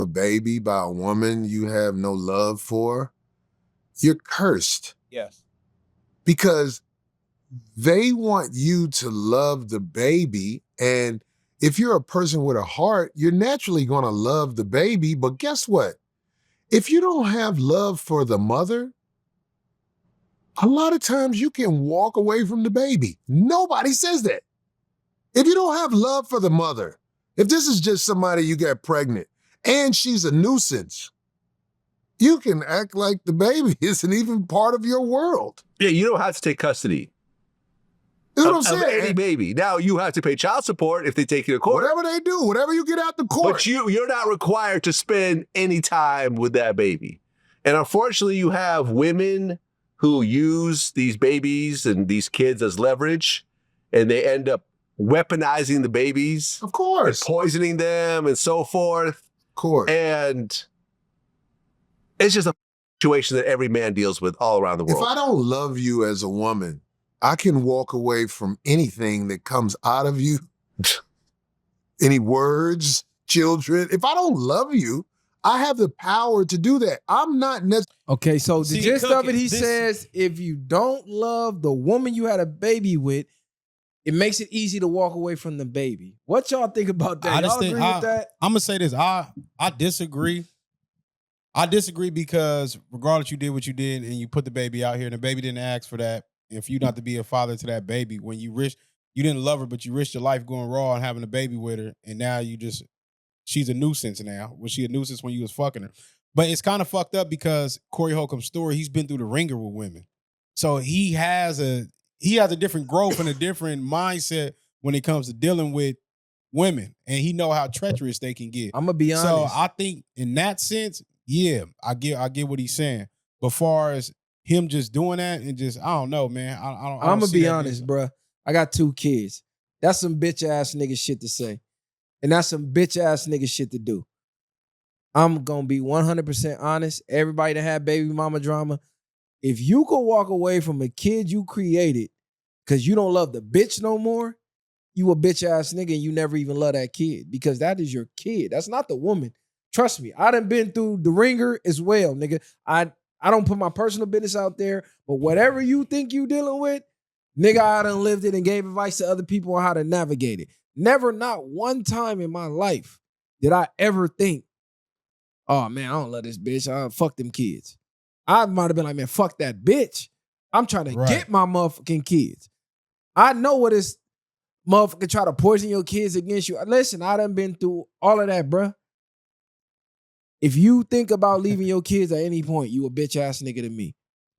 a baby by a woman you have no love for, you're cursed Yes. because they want you to love the baby. And if you're a person with a heart, you're naturally going to love the baby. But guess what? If you don't have love for the mother, a lot of times you can walk away from the baby. Nobody says that. If you don't have love for the mother, if this is just somebody you get pregnant and she's a nuisance, you can act like the baby isn't even part of your world. Yeah, you don't have to take custody That's what I'm of saying. any baby. Now you have to pay child support if they take you to court. Whatever they do, whatever you get out the court. But you're not required to spend any time with that baby. And unfortunately, you have women who use these babies and these kids as leverage, and they end up weaponizing the babies. Of course. Poisoning them and so forth. Of course. And it's just a situation that every man deals with all around the world. If I don't love you as a woman, I can walk away from anything that comes out of you. Any words, children. If I don't love you, I have the power to do that. I'm not necessarily. Okay, so the gist of it, he says, if you don't love the woman you had a baby with, it makes it easy to walk away from the baby. What y'all think about that? Y'all agree with that? I'm gonna say this. I disagree. I disagree because regardless, you did what you did and you put the baby out here, and the baby didn't ask for that. And for you not to be a father to that baby, when you didn't love her, but you risked your life going raw and having a baby with her, and now she's a nuisance now. Was she a nuisance when you was fucking her? But it's kind of fucked up because Corey Holcomb's story, he's been through the ringer with women. So he has a different growth and a different mindset when it comes to dealing with women. And he know how treacherous they can get. I'm gonna be honest. So I think in that sense, yeah, I get what he's saying. But far as him just doing that and just, I don't know, man. I'm gonna be honest, bro. I got 2 kids. That's some bitch ass nigga shit to say. And that's some bitch ass nigga shit to do. I'm gonna be 100% honest. Everybody that had baby mama drama, if you could walk away from a kid you created because you don't love the bitch no more, you a bitch ass nigga and you never even love that kid because that is your kid. That's not the woman. Trust me, I done been through the ringer as well, nigga. I don't put my personal business out there, but whatever you think you dealing with, nigga, I done lived it and gave advice to other people on how to navigate it. Never, not one time in my life did I ever think, oh man, I don't love this bitch. Fuck them kids. I might have been like, man, fuck that bitch. I'm trying to get my motherfucking kids. I know what this motherfucker try to poison your kids against you. Listen, I done been through all of that, bruh. If you think about leaving your kids at any point, you a bitch ass nigga to me.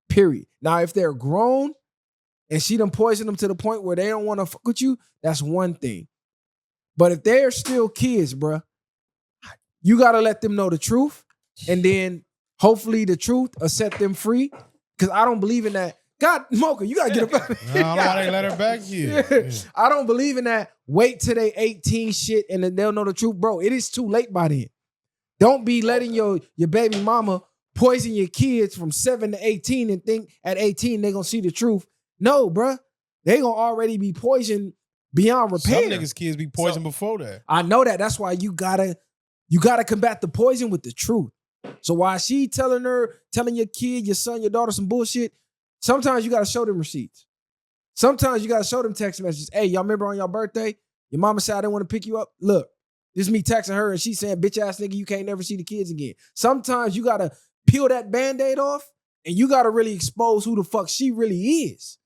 Period. Now, if they're grown and she done poisoned them to the point where they don't want to fuck with you, that's one thing. But if they're still kids, bruh, you got to let them know the truth. And then hopefully the truth will set them free. Because I don't believe in that. God, Mocha, you got to get up out of here. No, I don't know why they let her back here. Yeah. I don't believe in that. Wait till they 18 shit and then they'll know the truth. Bro, it is too late by then. Don't be letting your baby mama poison your kids from 7 to 18 and think at 18 they're going to see the truth. No, bruh. They going to already be poisoned beyond repair. Some niggas' kids be poisoned before that. I know that. That's why you gotta combat the poison with the truth. So while she telling your kid, your son, your daughter some bullshit, sometimes you got to show them receipts. Sometimes you got to show them text messages. Hey, y'all remember on your birthday, your mama said I didn't want to pick you up? Look. This is me texting her and she saying, bitch ass nigga, you can't never see the kids again. Sometimes you gotta peel that Band-Aid off and you gotta really expose who the fuck she really is.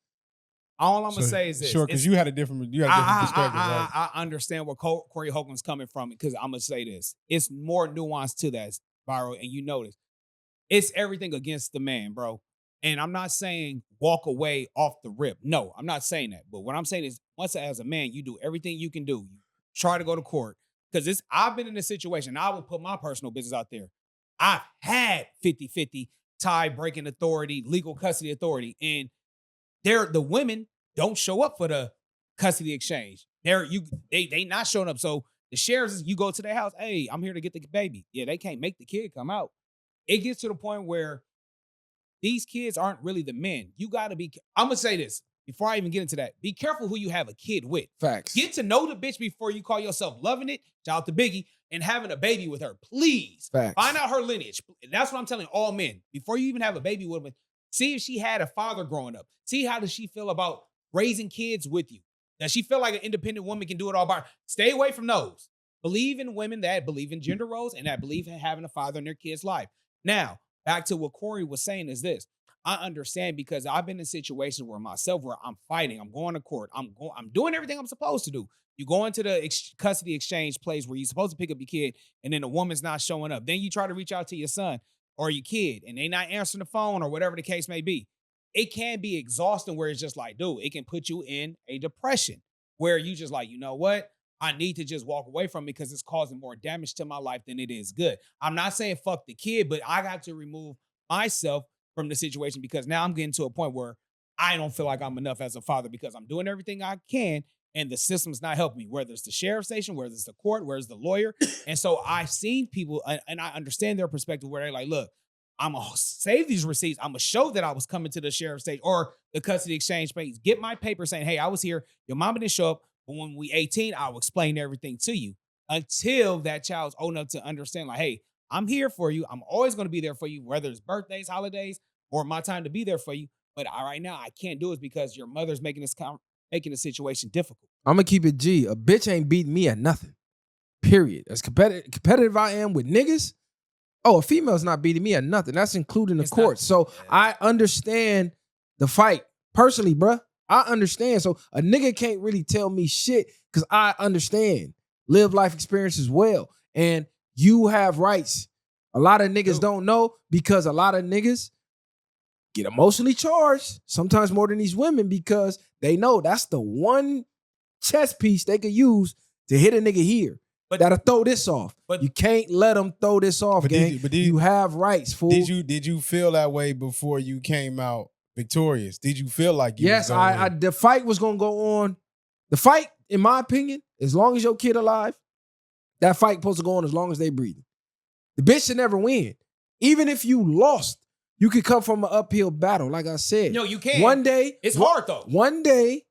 All I'm gonna say is this. Sure, because you had a different perspective, right? I understand where Corey Holcomb's coming from because I'm gonna say this. It's more nuanced to that, Byro, and you know this. It's everything against the man, bro. And I'm not saying walk away off the rip. No, I'm not saying that. But what I'm saying is once as a man, you do everything you can do. You try to go to court. Because I've been in a situation, I will put my personal business out there. I've had 50-50 tie-breaking authority, legal custody authority, and the women don't show up for the custody exchange. They not showing up. So the sheriffs, you go to their house, hey, I'm here to get the baby. Yeah, they can't make the kid come out. It gets to the point where these kids aren't really the men. You got to be, I'm going to say this. before I even get into that, be careful who you have a kid with. Facts. Get to know the bitch before you call yourself loving it, shout out to Biggie, and having a baby with her. Please. Facts. Find out her lineage. That's what I'm telling all men. Before you even have a baby with her, see if she had a father growing up. See how does she feel about raising kids with you. Does she feel like an independent woman can do it all by her? Stay away from those. Believe in women that believe in gender roles and that believe in having a father in their kid's life. Now, back to what Corey was saying is this. I understand because I've been in situations where I'm fighting, I'm going to court, I'm doing everything I'm supposed to do. You go into the custody exchange place where you're supposed to pick up your kid, and then the woman's not showing up. Then you try to reach out to your son or your kid, and they not answering the phone or whatever the case may be. It can be exhausting where it's just like, dude, it can put you in a depression where you just like, you know what? I need to just walk away from it because it's causing more damage to my life than it is good. I'm not saying fuck the kid, but I got to remove myself from the situation because now I'm getting to a point where I don't feel like I'm enough as a father because I'm doing everything I can and the system's not helping me, whether it's the sheriff's station, whether it's the court, whether it's the lawyer. And so I've seen people, and I understand their perspective where they're like, look, I'm going to save these receipts. I'm going to show that I was coming to the sheriff's station or the custody exchange place. Get my paper saying, hey, I was here. Your mama didn't show up. But when we 18, I'll explain everything to you until that child's old enough to understand, like, hey, I'm here for you. I'm always going to be there for you, whether it's birthdays, holidays, or my time to be there for you. But right now, I can't do it because your mother's making the situation difficult. I'm going to keep it G. A bitch ain't beating me at nothing. Period. As competitive I am with niggas, a female's not beating me at nothing. That's including the court. So I understand the fight. Personally, bruh, I understand. So a nigga can't really tell me shit because I understand. Live life experience as well. And you have rights. A lot of niggas don't know because a lot of niggas get emotionally charged, sometimes more than these women, because they know that's the one chess piece they could use to hit a nigga here. But that'll throw this off. But you can't let them throw this off, gang. You have rights, fool. Did you feel that way before you came out victorious? Did you feel like you Yes, the fight was gonna go on. The fight, in my opinion, as long as your kid alive, that fight supposed to go on as long as they breathing. The bitch should never win. Even if you lost, you could come from an uphill battle, like I said. No, you can't. One day. It's hard, though. One day,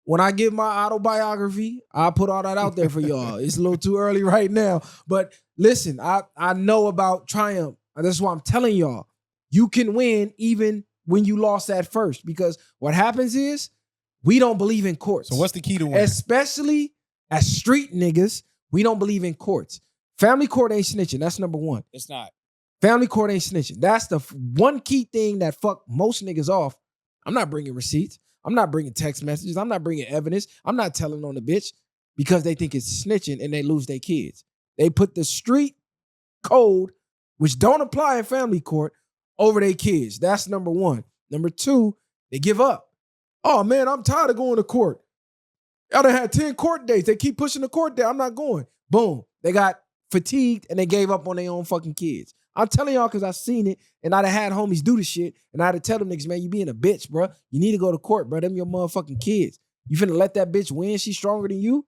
when I give my autobiography, I'll put all that out there for y'all. It's a little too early right now. But listen, I know about triumph. That's why I'm telling y'all. You can win even when you lost at first. Because what happens is, we don't believe in courts. So what's the key to winning? Especially as street niggas, we don't believe in courts. Family court ain't snitching. That's number one. It's not. Family court ain't snitching. That's the one key thing that fuck most niggas off. I'm not bringing receipts. I'm not bringing text messages. I'm not bringing evidence. I'm not telling on the bitch because they think it's snitching and they lose their kids. They put the street code, which don't apply in family court, over their kids. That's number one. Number two, they give up. Oh, man, I'm tired of going to court. Y'all done had 10 court dates. They keep pushing the court date. I'm not going. Boom. They got fatigued and they gave up on their own fucking kids. I'm telling y'all because I seen it and I done had homies do the shit and I had to tell them niggas, man, you being a bitch, bro. You need to go to court, bro. Them your motherfucking kids. You finna let that bitch win? She's stronger than you?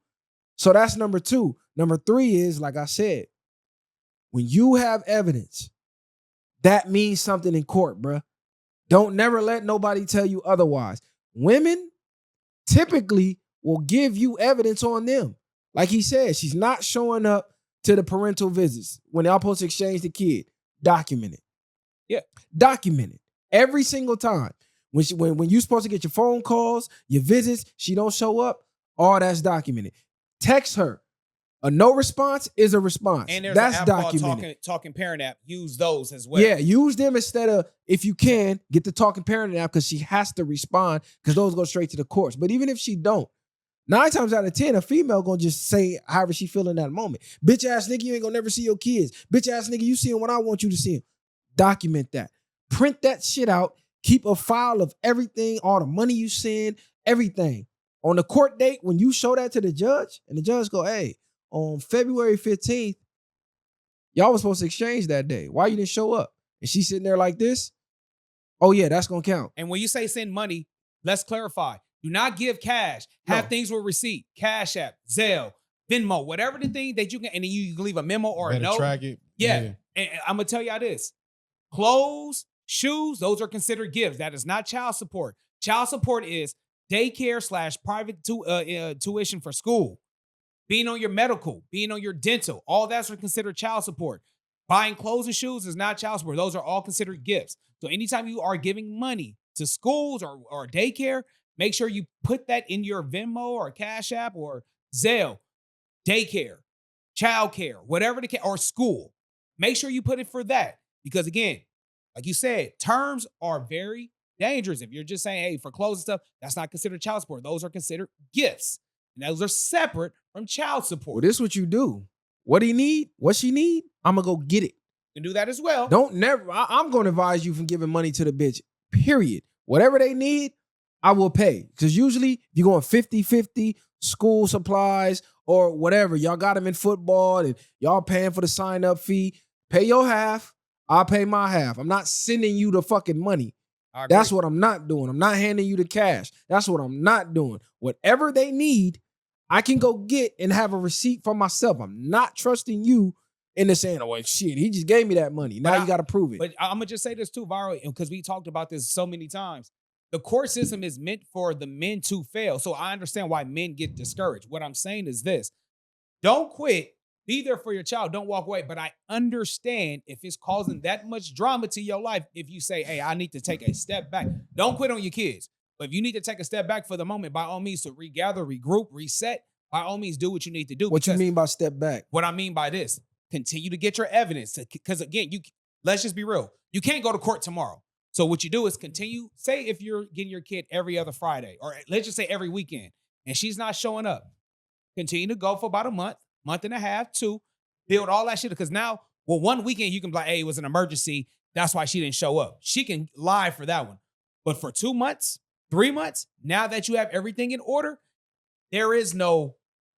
So that's number two. Number three is, like I said, when you have evidence, that means something in court, bro. Don't never let nobody tell you otherwise. Women typically will give you evidence on them. Like he said, she's not showing up to the parental visits when they're supposed to exchange the kid. Document it. Yeah. Document it. Every single time. When you're supposed to get your phone calls, your visits, she don't show up, all that's documented. Text her. A no response is a response. And there's that's an app documented. called Talking Parent app. Use those as well. Yeah, use them instead of, if you can, get the Talking Parent app because she has to respond because those go straight to the courts. But even if she don't, 9 times out of 10, a female gonna just say however she feel in that moment. Bitch ass nigga, you ain't gonna never see your kids. Bitch ass nigga, you see them when I want you to see them. Document that. Print that shit out. Keep a file of everything, all the money you send, everything. On the court date, when you show that to the judge, and the judge go, hey, on February 15th, y'all was supposed to exchange that day. Why you didn't show up? And she's sitting there like this. Oh yeah, that's gonna count. And when you say send money, let's clarify. Do not give cash. Have things with receipt. Cash App, Zelle, Venmo, whatever the thing that you can, and then you can leave a memo or a note. Track it. Yeah. And I'm gonna tell y'all this. Clothes, shoes, those are considered gifts. That is not child support. Child support is daycare / private tuition for school, being on your medical, being on your dental, all that's considered child support. Buying clothes and shoes is not child support. Those are all considered gifts. So anytime you are giving money to schools or daycare, make sure you put that in your Venmo or Cash App or Zelle, daycare, childcare, whatever the case, or school. Make sure you put it for that. Because again, like you said, terms are very dangerous. If you're just saying, hey, for clothes and stuff, that's not considered child support. Those are considered gifts. And those are separate from child Well, support. this what you do. What he need, what she need, I'm gonna go get it. You can do that as well. I'm gonna advise you from giving money to the bitch, period. Whatever they need, I will pay. Because usually, if you're going 50-50, school supplies or whatever, y'all got them in football and y'all paying for the sign-up fee, pay your half, I'll pay my half. I'm not sending you the fucking money. That's what I'm not doing. I'm not handing you the cash. That's what I'm not doing. Whatever they need, I can go get and have a receipt for myself. I'm not trusting you into saying, oh, well, shit, he just gave me that money. Now you got to prove it. But I'm going to just say this too, Viral, because we talked about this so many times. The court system is meant for the men to fail. So I understand why men get discouraged. What I'm saying is this. Don't quit. Be there for your child. Don't walk away. But I understand if it's causing that much drama to your life, if you say, hey, I need to take a step back. Don't quit on your kids. But if you need to take a step back for the moment, by all means, to regather, regroup, reset, by all means, do what you need to do. What you mean by step back? What I mean by this, continue to get your evidence. Because again, let's just be real. You can't go to court tomorrow. So what you do is continue. Say if you're getting your kid every other Friday, or let's just say every weekend, and she's not showing up, continue to go for about a month and a half, 2, build all that shit. Because now, well, one weekend you can be like, hey, it was an emergency. That's why she didn't show up. She can lie for that one. But for 2 months, 3 months, now that you have everything in order, there is no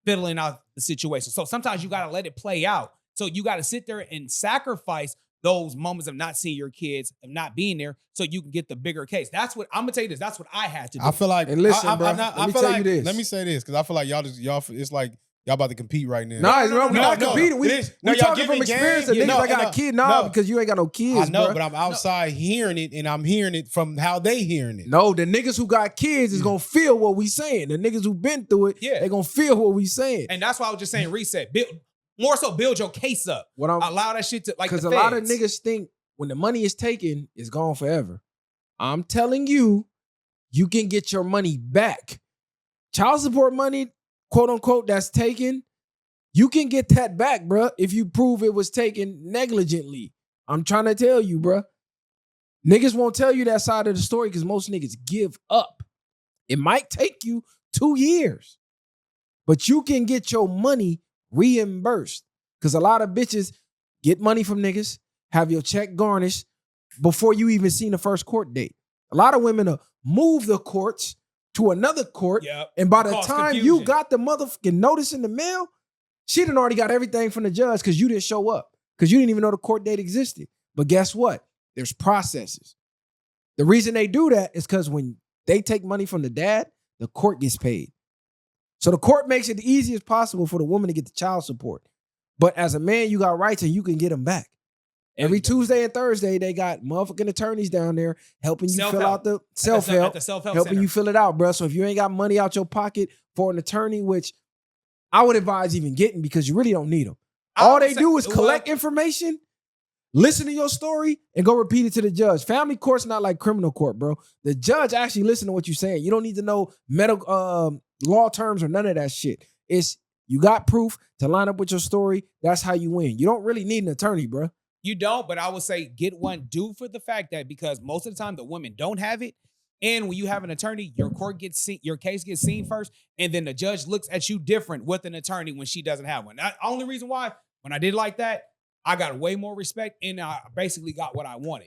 fiddling out the situation. So sometimes you got to let it play out. So you got to sit there and sacrifice those moments of not seeing your kids, of not being there, so you can get the bigger case. That's what I'm gonna tell you this. That's what I had to do. I feel like, and listen, bro, let me tell you this. Let me say this, because I feel like y'all. It's like y'all about to compete right now. We're not competing. We talking from experience. The niggas that got a kid because you ain't got no kids. I know, bro. but I'm outside hearing it, and I'm hearing it from how they hearing it. No, the niggas who got kids is gonna feel what we saying. The niggas who been through it, they gonna feel what we saying. And that's why I was just saying reset. More so build your case up. Allow that shit to, like, because a lot of niggas think when the money is taken, it's gone forever. I'm telling you, you can get your money back. Child support money, quote unquote, that's taken, you can get that back, bruh, if you prove it was taken negligently. I'm trying to tell you, bruh. Niggas won't tell you that side of the story because most niggas give up. It might take you 2 years, but you can get your money reimbursed. Because a lot of bitches get money from niggas, have your check garnished before you even seen the first court date. A lot of women move the courts to another court, and by the time you got the motherfucking notice in the mail, she done already got everything from the judge because you didn't show up, because you didn't even know the court date existed. But guess what? There's processes. The reason they do that is because when they take money from the dad, the court gets paid. So the court makes it the easiest possible for the woman to get the child support. But as a man, you got rights and you can get them back. Every Tuesday and Thursday, they got motherfucking attorneys down there helping you fill out the self-help, helping you fill it out, bro. So if you ain't got money out your pocket for an attorney, which I would advise even getting because you really don't need them. All they do is collect information, listen to your story, and go repeat it to the judge. Family court's not like criminal court, bro. The judge actually listen to what you're saying. You don't need to know medical law terms or none of that shit. It's you got proof to line up with your story. That's how you win. You don't really need an attorney, bro. You don't, but I would say get one due for the fact that because most of the time the women don't have it. And when you have an attorney, your case gets seen first, and then the judge looks at you different with an attorney when she doesn't have one. The only reason why, when I did like that, I got way more respect and I basically got what I wanted.